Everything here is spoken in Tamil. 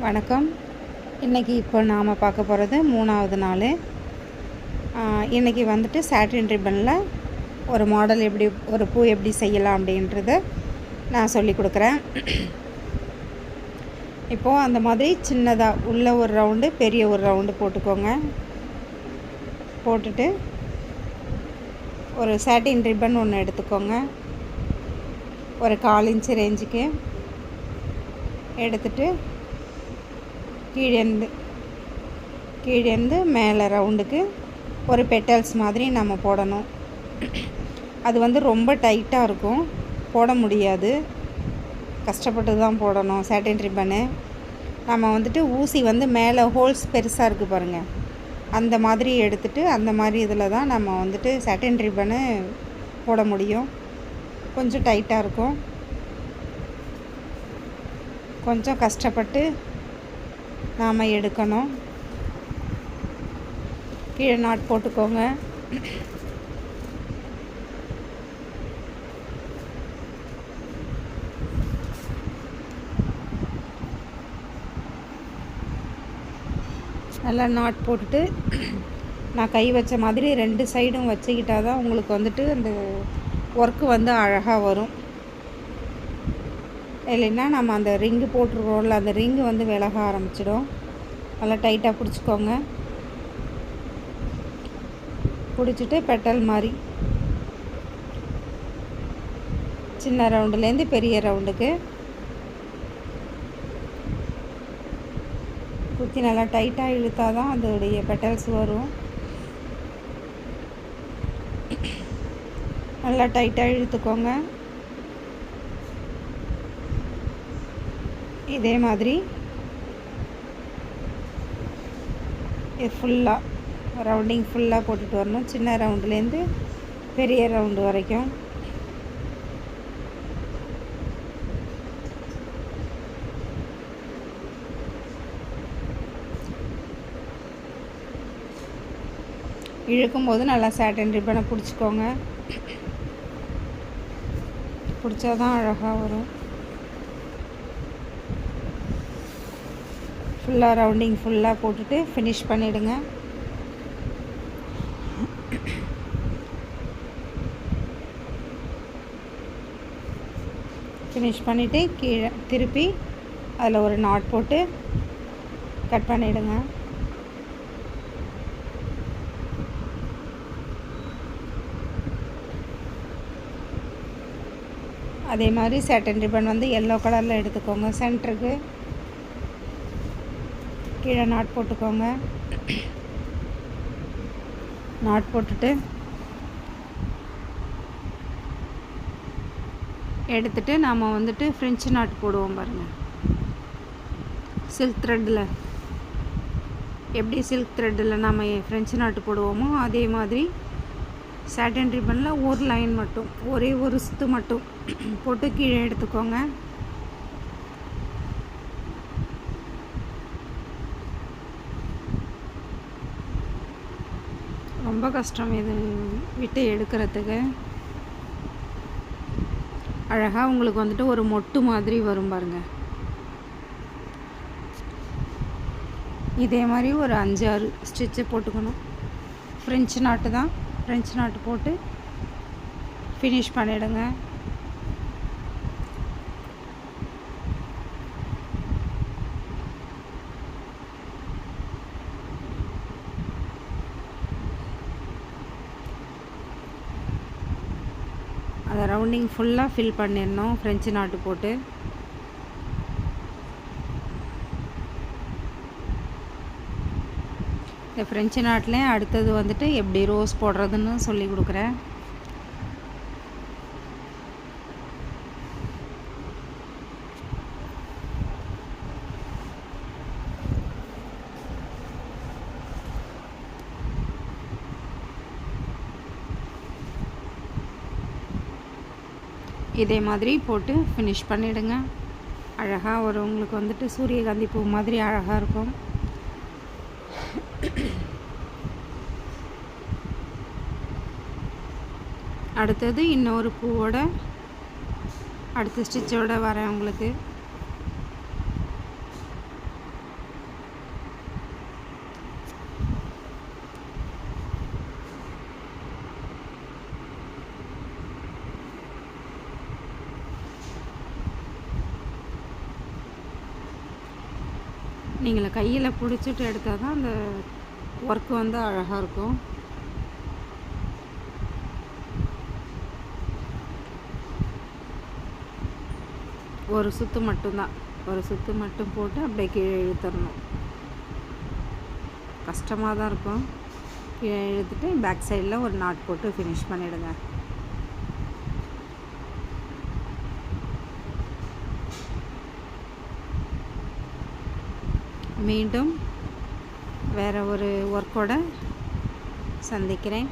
வணக்கம். இன்றைக்கி இப்போ நாம் பார்க்க போகிறது 3வது நாள். இன்றைக்கி வந்துட்டு சாட்டின் ரிப்பனில் ஒரு மாடல் ஒரு பூ எப்படி செய்யலாம் அப்படின்றத நான் சொல்லி கொடுக்குறேன். இப்போது அந்த மாதிரி சின்னதாக உள்ள ஒரு ரவுண்டு, பெரிய ஒரு ரவுண்டு போட்டுக்கோங்க. போட்டுட்டு ஒரு சாட்டின் ரிப்பன் ஒன்று எடுத்துக்கோங்க. ஒரு 1/4 இன்ச்சு ரேஞ்சுக்கு எடுத்துட்டு கீழேருந்து மேலே ரவுண்டுக்கு ஒரு பெட்டல்ஸ் மாதிரி நம்ம போடணும். அது வந்து ரொம்ப டைட்டாக இருக்கும், போட முடியாது, கஷ்டப்பட்டு தான் போடணும். சாட்டின் ரிப்பனு நம்ம வந்துட்டு ஊசி வந்து மேலே ஹோல்ஸ் பெருசாக இருக்குது பாருங்கள், அந்த மாதிரி எடுத்துகிட்டு அந்த மாதிரி இதில் தான் நம்ம வந்துட்டு சாட்டின் ரிப்பனு போட முடியும். கொஞ்சம் டைட்டாக இருக்கும், கொஞ்சம் கஷ்டப்பட்டு நாம் எடுக்கணும். கீழே நாட் போட்டுக்கோங்க. நல்லா நாட் போட்டுட்டு நான் கை வச்ச மாதிரி 2 சைடும் வச்சுக்கிட்டால் தான் உங்களுக்கு வந்துட்டு அந்த ஒர்க்கு வந்து அழகாக வரும். இல்லைன்னா நம்ம அந்த ரிங்கு போட்டுருவோம்ல, அந்த ரிங்கு வந்து விலக ஆரம்பிச்சிடும். நல்லா டைட்டாக பிடிச்சிக்கோங்க. பிடிச்சிட்டு பெட்டல் மாதிரி சின்ன ரவுண்டுலேருந்து பெரிய ரவுண்டுக்கு குத்தி நல்லா டைட்டாக இழுத்தா தான் அதோடைய பெட்டல்ஸ் வரும். நல்லா டைட்டாக இழுத்துக்கோங்க. இதே மாதிரி இது ஃபுல்லாக ரவுண்டிங் ஃபுல்லாக போட்டுட்டு வரணும், சின்ன ரவுண்டுலேருந்து பெரிய ரவுண்டு வரைக்கும். இழுக்கும்போது நல்லா சாட்டின் ரிப்பனை பிடிச்சிக்கோங்க. பிடிச்சா தான் அழகாக வரும். ஃபுல்லாக ரவுண்டிங் ஃபுல்லாக போட்டுட்டு ஃபினிஷ் பண்ணிவிடுங்க. ஃபினிஷ் பண்ணிவிட்டு கீழே திருப்பி அதில் ஒரு நாட் போட்டு கட் பண்ணிவிடுங்க. அதே மாதிரி சாட்டின் ரிப்பன் வந்து எல்லோ கலரில் எடுத்துக்கோங்க. சென்டருக்கு கீழே நாட் போட்டுக்கோங்க. நாட் போட்டுட்டு எடுத்துட்டு நாம் வந்துட்டு ஃப்ரெஞ்சு நாட் போடுவோம் பாருங்கள். சில்க் த்ரெட்டில் எப்படி சில்க் த்ரெட்டில் நம்ம ஃப்ரெஞ்சு நாட்டு போடுவோமோ அதே மாதிரி சாட்டின் ரிப்பனில் ஒரு லைன் மட்டும், ஒரே ஒரு சுத்து மட்டும் போட்டு கீழே எடுத்துக்கோங்க. ரொம்ப கஷ்டம் இது விட்டு எடுக்கிறதுக்கு. அழகாக உங்களுக்கு வந்துட்டு ஒரு மொட்டு மாதிரி வரும் பாருங்கள். இதே மாதிரி ஒரு 5-6 ஸ்டிச்சு போட்டுக்கணும். ஃப்ரெஞ்சு நாட்டு தான், ஃப்ரெஞ்சு நாட்டு போட்டு ஃபினிஷ் பண்ணிவிடுங்க. அதை ரவுண்டிங் ஃபுல்லாக ஃபில் பண்ணிடணும் ஃப்ரெஞ்சு நாட்டு போட்டு. இந்த ஃப்ரெஞ்சு நாட்டில் அடுத்தது வந்துட்டு எப்படி ரோஸ் போடுறதுன்னு சொல்லி கொடுக்குறேன். இதே மாதிரி போட்டு ஃபினிஷ் பண்ணிவிடுங்க. அழகாக ஒரு உங்களுக்கு வந்துட்டு சூரியகாந்தி பூ மாதிரி அழகாக இருக்கும். அடுத்தது இன்னொரு பூவோட அடுத்த ஸ்டிச்சோட வரேன் உங்களுக்கு. நீங்கள் கையில் பிடிச்சிட்டு எடுத்தால் தான் அந்த ஒர்க்கு வந்து அழகாக இருக்கும். ஒரு சுற்று மட்டும்தான், ஒரு சுற்று மட்டும் போட்டு அப்படியே கீழே இழுத்துடணும். கஷ்டமாக தான் இருக்கும். கீழே இழுத்துட்டு பேக் சைடில் ஒரு நாட் போட்டு ஃபினிஷ் பண்ணிவிடுங்க. மீண்டும் வேறு ஒரு ஒர்க்கோட சந்திக்கிறேன்.